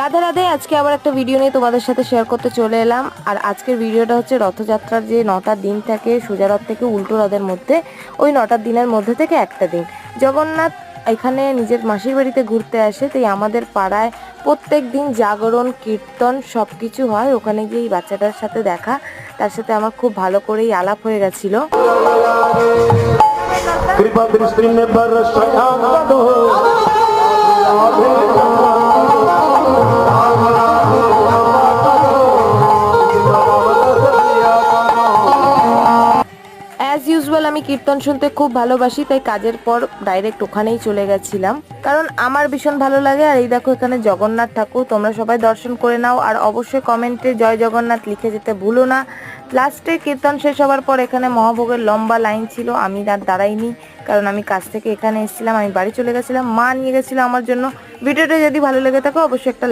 রাধে রাধে। আজকে আবার একটা ভিডিও নিয়ে তোমাদের সাথে শেয়ার করতে চলে এলাম। আর আজকের ভিডিওটা হচ্ছে রথযাত্রার যে 9টা দিন থাকে সোজা রথ থেকে উল্টো রথের মধ্যে, ওই 9টা দিনের মধ্যে থেকে একটা দিন জগন্নাথ এখানে নিজের মাসির বাড়িতে ঘুরতে আসে। তাই আমাদের পাড়ায় প্রত্যেক দিন জাগরণ কীর্তন সব কিছু হয়। ওখানে গিয়ে এই বাচ্চাটার সাথে দেখা, তার সাথে আমার খুব ভালো করেই আলাপ হয়ে গেছিলো। कृपा दृष्टि में बरसाया दो অ্যাজ ইউজুয়াল আমি কীর্তন শুনতে খুব ভালোবাসি, তাই কাজের পর ডাইরেক্ট ওখানেই চলে গেছিলাম, কারণ আমার ভীষণ ভালো লাগে। আর এই দেখো এখানে জগন্নাথ ঠাকুর, তোমরা সবাই দর্শন করে নাও। আর অবশ্যই কমেন্টে জয় জগন্নাথ লিখে যেতে ভুলো না। লাস্টে কীর্তন শেষ হওয়ার পর এখানে মহাভোগের লম্বা লাইন ছিল, আমি আর দাঁড়াইনি, কারণ আমি কাজ থেকে এখানে এসেছিলাম, আমি বাড়ি চলে গেছিলাম। মা নিয়ে গেছিলো আমার জন্য। ভিডিওটা যদি ভালো লেগে থাকে অবশ্যই একটা